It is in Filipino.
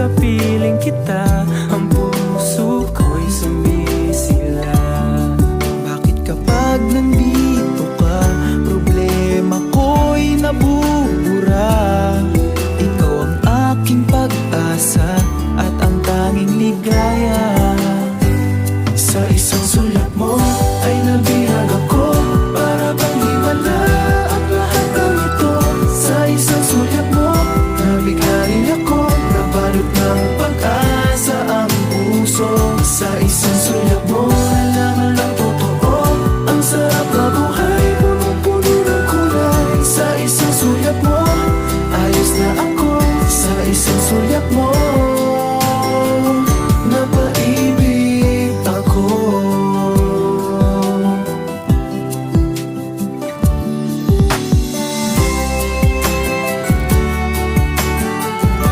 sa piling kita, ang puso ko'y sumisila. Bakit kapag nandito ka, problema ko'y nabubura? Ikaw ang aking pag-asa at ang tanging ligaya. Sa isang sulat mo ay nabihag ako, para bang himala ang lahat ng ito. Sa isang sulat mo, nabigla rin ako, nabalot ng pag-asa ang puso. Sa isang sulat mo, nalaman lang totoo, ang sarap na buhay, punong-puno ng kulay. Sa isang sulat mo, ayos na ako. Sa isang sulat mo,